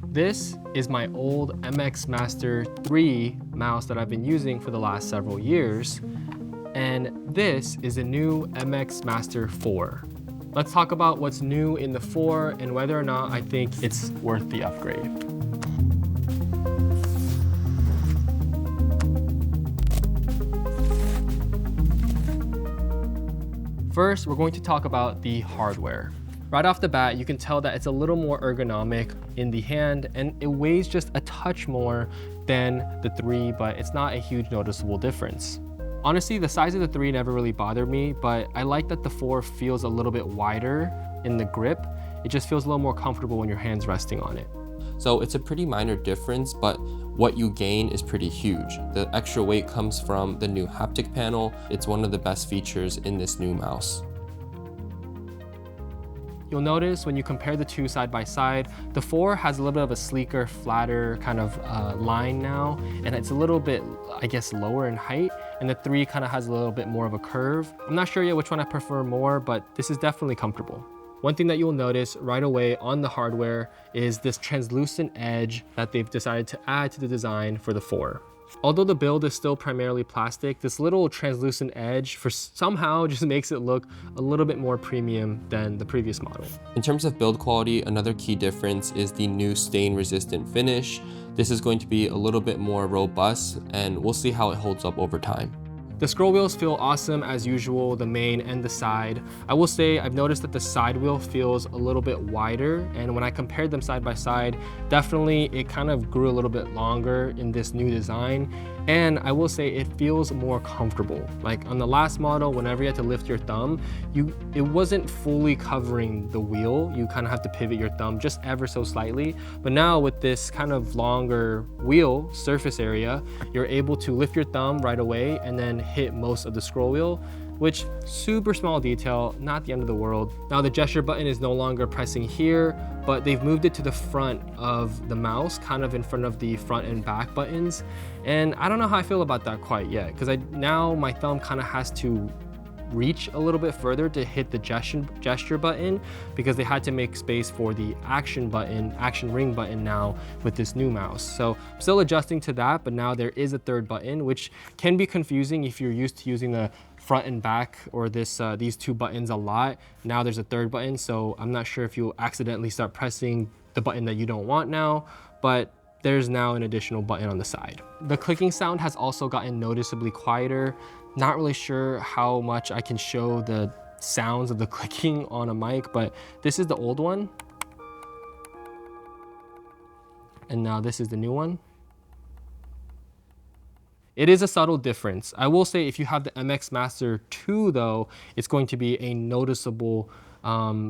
This is my old MX Master 3 mouse that I've been using for the last several years. And this is a new MX Master 4. Let's talk about what's new in the 4 and whether or not I think it's worth the upgrade. First, we're going to talk about the hardware. Right off the bat, you can tell that it's a little more ergonomic in the hand and it weighs just a touch more than the 3, but it's not a huge noticeable difference. Honestly, the size of the 3 never really bothered me, but I like that the 4 feels a little bit wider in the grip. It just feels a little more comfortable when your hand's resting on it. So it's a pretty minor difference, but what you gain is pretty huge. The extra weight comes from the new haptic panel. It's one of the best features in this new mouse. You'll notice when you compare the two side by side, the 4 has a little bit of a sleeker, flatter kind of line now, and it's a little bit, I guess, lower in height, and the 3 kind of has a little bit more of a curve. I'm not sure yet which one I prefer more, but this is definitely comfortable. One thing that you'll notice right away on the hardware is this translucent edge that they've decided to add to the design for the 4. Although the build is still primarily plastic, this little translucent edge somehow just makes it look a little bit more premium than the previous model. In terms of build quality, another key difference is the new stain-resistant finish. This is going to be a little bit more robust, and we'll see how it holds up over time. The scroll wheels feel awesome as usual, the main and the side. I will say I've noticed that the side wheel feels a little bit wider, and when I compared them side by side, definitely it kind of grew a little bit longer in this new design. And I will say it feels more comfortable. Like on the last model, whenever you had to lift your thumb, it wasn't fully covering the wheel. You kind of have to pivot your thumb just ever so slightly. But now with this kind of longer wheel surface area, you're able to lift your thumb right away and then hit most of the scroll wheel, which super small detail, not the end of the world. Now the gesture button is no longer pressing here, but they've moved it to the front of the mouse, kind of in front of the front and back buttons. And I don't know how I feel about that quite yet, because now my thumb kind of has to reach a little bit further to hit the gesture button, because they had to make space for the action ring button now with this new mouse. So I'm still adjusting to that, but now there is a third button, which can be confusing if you're used to using the front and back or these two buttons a lot. Now there's a third button, so I'm not sure if you'll accidentally start pressing the button that you don't want now, but there's now an additional button on the side. The clicking sound has also gotten noticeably quieter. Not really sure how much I can show the sounds of the clicking on a mic, but this is the old one. And now this is the new one. It is a subtle difference. I will say if you have the MX Master 2 though, it's going to be a noticeable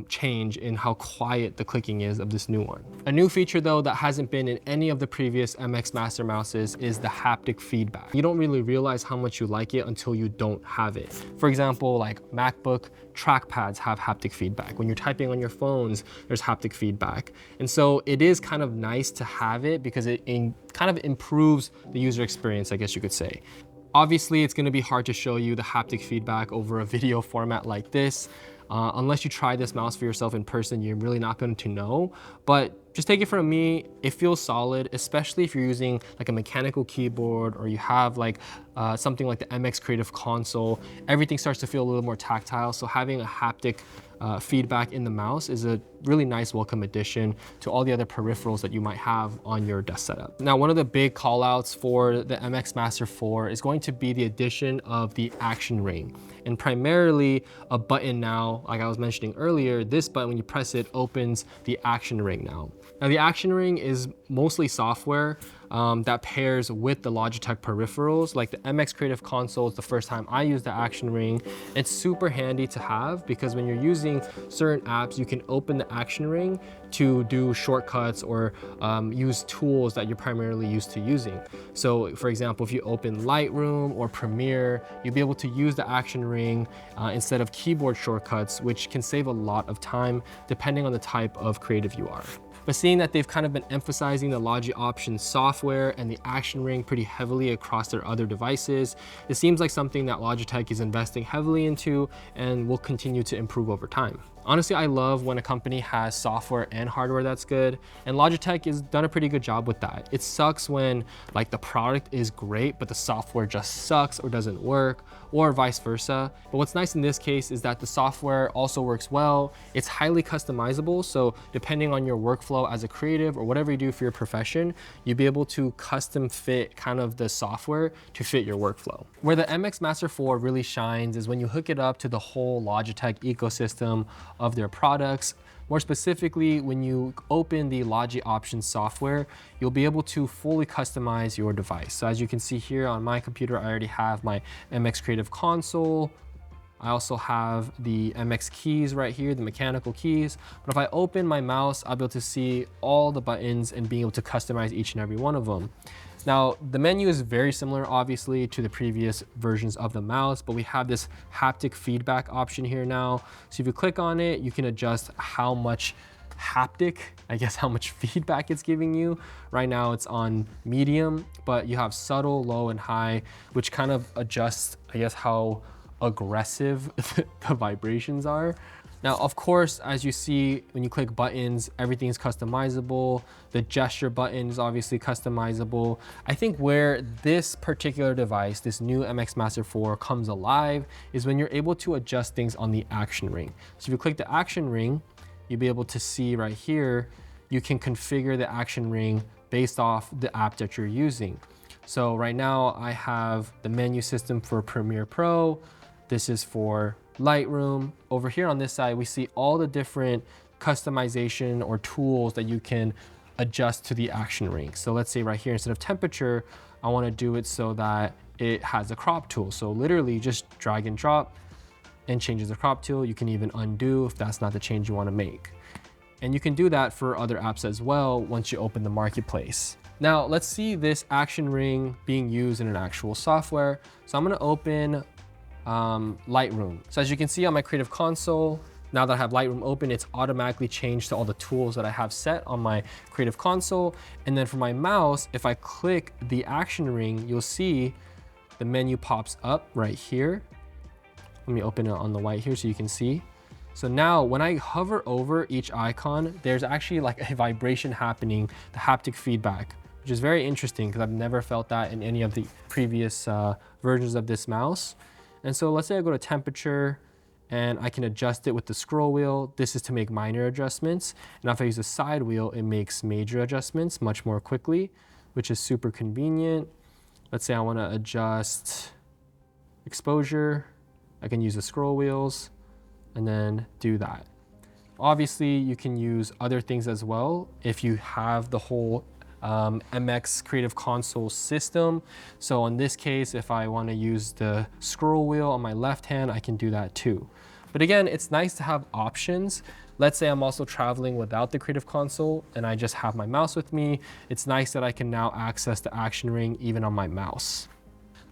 change in how quiet the clicking is of this new one. A new feature though that hasn't been in any of the previous MX Master mouses is the haptic feedback. You don't really realize how much you like it until you don't have it. For example, like MacBook trackpads have haptic feedback. When you're typing on your phones, there's haptic feedback. And so it is kind of nice to have it because it kind of improves the user experience, I guess you could say. Obviously, it's gonna be hard to show you the haptic feedback over a video format like this. Unless you try this mouse for yourself in person, you're really not going to know. But just take it from me, it feels solid, especially if you're using like a mechanical keyboard or you have like something like the MX Creative Console. Everything starts to feel a little more tactile. So having a haptic feedback in the mouse is a really nice welcome addition to all the other peripherals that you might have on your desk setup. Now, one of the big call outs for the MX Master 4 is going to be the addition of the action ring, and primarily a button now, like I was mentioning earlier, this button, when you press it, opens the action ring now. Now the action ring is mostly software that pairs with the Logitech peripherals. Like the MX Creative Console is the first time I used the action ring. It's super handy to have because when you're using certain apps, you can open the action ring to do shortcuts or use tools that you're primarily used to using. So for example, if you open Lightroom or Premiere, you'll be able to use the action ring instead of keyboard shortcuts, which can save a lot of time depending on the type of creative you are. But seeing that they've kind of been emphasizing the Logi Options software and the action ring pretty heavily across their other devices, it seems like something that Logitech is investing heavily into and will continue to improve over time. Honestly, I love when a company has software and hardware that's good, and Logitech has done a pretty good job with that. It sucks when like the product is great, but the software just sucks or doesn't work, or vice versa. But what's nice in this case is that the software also works well. It's highly customizable, so depending on your workflow as a creative or whatever you do for your profession, you'll be able to custom fit kind of the software to fit your workflow. Where the MX Master 4 really shines is when you hook it up to the whole Logitech ecosystem of their products. More specifically, when you open the Logi Options software, you'll be able to fully customize your device. So as you can see here on my computer, I already have my MX Creative Console. I also have the MX keys right here, the mechanical keys. But if I open my mouse, I'll be able to see all the buttons and being able to customize each and every one of them. Now, the menu is very similar, obviously, to the previous versions of the mouse, but we have this haptic feedback option here now. So if you click on it, you can adjust how much haptic, I guess how much feedback it's giving you. Right now it's on medium, but you have subtle, low, and high, which kind of adjusts, I guess, how aggressive the vibrations are. Now, of course, as you see, when you click buttons, everything's customizable. The gesture button is obviously customizable. I think where this particular device, this new MX Master 4 comes alive is when you're able to adjust things on the action ring. So if you click the action ring, you'll be able to see right here, you can configure the action ring based off the app that you're using. So right now I have the menu system for Premiere Pro. This is for Lightroom. Over here on this side, we see all the different customization or tools that you can adjust to the action ring. So let's say right here, instead of temperature, I want to do it so that it has a crop tool. So literally just drag and drop and changes the crop tool. You can even undo if that's not the change you want to make. And you can do that for other apps as well once you open the marketplace. Now let's see this action ring being used in an actual software. So I'm going to open Lightroom. So as you can see on my Creative Console, now that I have Lightroom open, it's automatically changed to all the tools that I have set on my Creative Console. And then for my mouse, if I click the action ring, you'll see the menu pops up right here. Let me open it on the white here so you can see. So now when I hover over each icon, there's actually like a vibration happening, the haptic feedback, which is very interesting because I've never felt that in any of the previous versions of this mouse. And so let's say I go to temperature and I can adjust it with the scroll wheel. This is to make minor adjustments. And if I use the side wheel, it makes major adjustments much more quickly, which is super convenient. Let's say I want to adjust exposure. I can use the scroll wheels and then do that. Obviously, you can use other things as well if you have the whole MX Creative Console system. So in this case, if I want to use the scroll wheel on my left hand, I can do that too. But again, it's nice to have options. Let's say I'm also traveling without the Creative Console and I just have my mouse with me. It's nice that I can now access the action ring even on my mouse.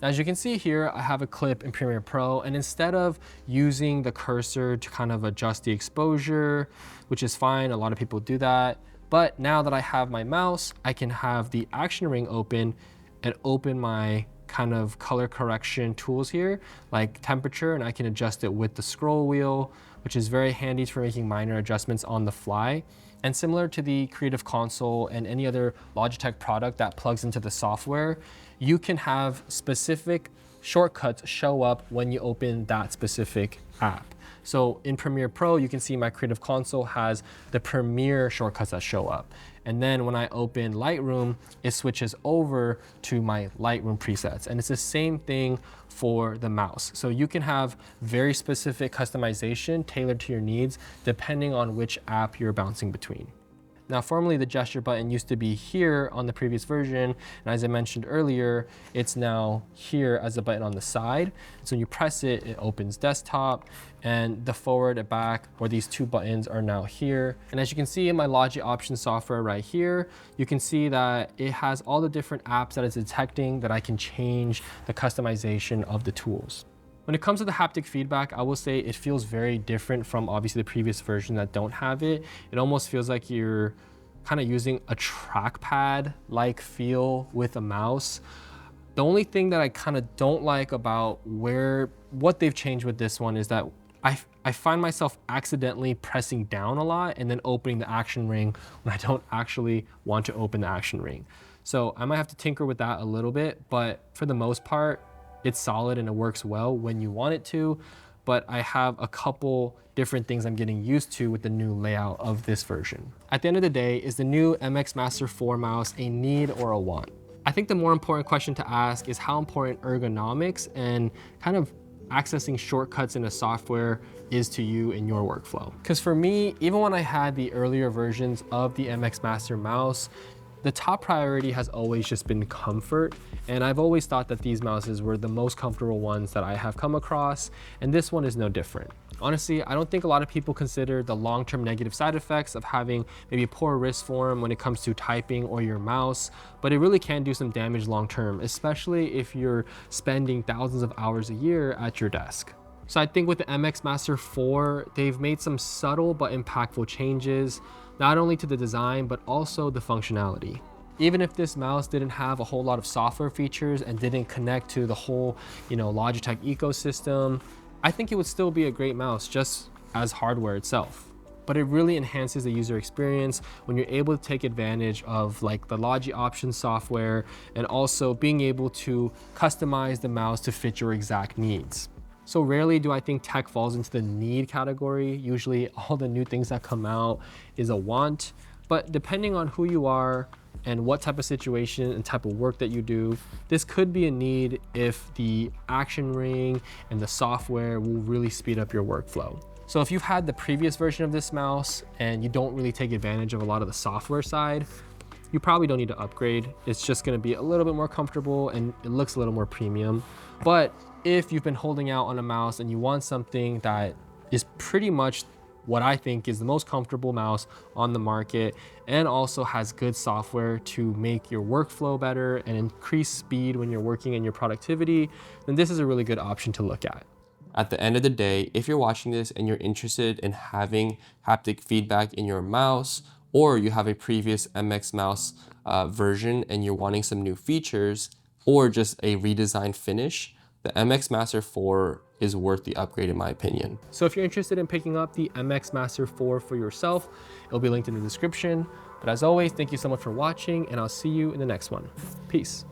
As you can see here, I have a clip in Premiere Pro, and instead of using the cursor to kind of adjust the exposure, which is fine, a lot of people do that, but now that I have my mouse, I can have the action ring open and open my kind of color correction tools here, like temperature, and I can adjust it with the scroll wheel, which is very handy for making minor adjustments on the fly. And similar to the Creative Console and any other Logitech product that plugs into the software, you can have specific shortcuts show up when you open that specific app. So in Premiere Pro, you can see my Creative Console has the Premiere shortcuts that show up. And then when I open Lightroom, it switches over to my Lightroom presets. And it's the same thing for the mouse. So you can have very specific customization tailored to your needs depending on which app you're bouncing between. Now, formerly the gesture button used to be here on the previous version, and as I mentioned earlier, it's now here as a button on the side. So when you press it, it opens desktop, and the forward and back, or these two buttons, are now here. And as you can see in my Logi Options software right here, you can see that it has all the different apps that it's detecting that I can change the customization of the tools. When it comes to the haptic feedback, I will say it feels very different from obviously the previous version that don't have it. It almost feels like you're kind of using a trackpad-like feel with a mouse. The only thing that I kind of don't like about what they've changed with this one is that I find myself accidentally pressing down a lot and then opening the action ring when I don't actually want to open the action ring. So I might have to tinker with that a little bit, but for the most part, it's solid and it works well when you want it to. But I have a couple different things I'm getting used to with the new layout of this version. At the end of the day, is the new MX Master 4 mouse a need or a want? I think the more important question to ask is how important ergonomics and kind of accessing shortcuts in a software is to you in your workflow. Because for me, even when I had the earlier versions of the MX Master mouse, the top priority has always just been comfort. And I've always thought that these mouses were the most comfortable ones that I have come across, and this one is no different. Honestly, I don't think a lot of people consider the long-term negative side effects of having maybe poor wrist form when it comes to typing or your mouse, but it really can do some damage long-term, especially if you're spending thousands of hours a year at your desk. So I think with the MX Master 4, they've made some subtle but impactful changes, not only to the design, but also the functionality. Even if this mouse didn't have a whole lot of software features and didn't connect to the whole, Logitech ecosystem, I think it would still be a great mouse just as hardware itself. But it really enhances the user experience when you're able to take advantage of like the Logi Options software and also being able to customize the mouse to fit your exact needs. So rarely do I think tech falls into the need category. Usually all the new things that come out is a want, but depending on who you are and what type of situation and type of work that you do, this could be a need if the action ring and the software will really speed up your workflow. So if you've had the previous version of this mouse and you don't really take advantage of a lot of the software side, you probably don't need to upgrade. It's just gonna be a little bit more comfortable and it looks a little more premium. But if you've been holding out on a mouse and you want something that is pretty much what I think is the most comfortable mouse on the market and also has good software to make your workflow better and increase speed when you're working and your productivity, then this is a really good option to look at. At the end of the day, if you're watching this and you're interested in having haptic feedback in your mouse, or you have a previous MX mouse version and you're wanting some new features, or just a redesigned finish, the MX Master 4 is worth the upgrade in my opinion. So if you're interested in picking up the MX Master 4 for yourself, it'll be linked in the description. But as always, thank you so much for watching and I'll see you in the next one. Peace.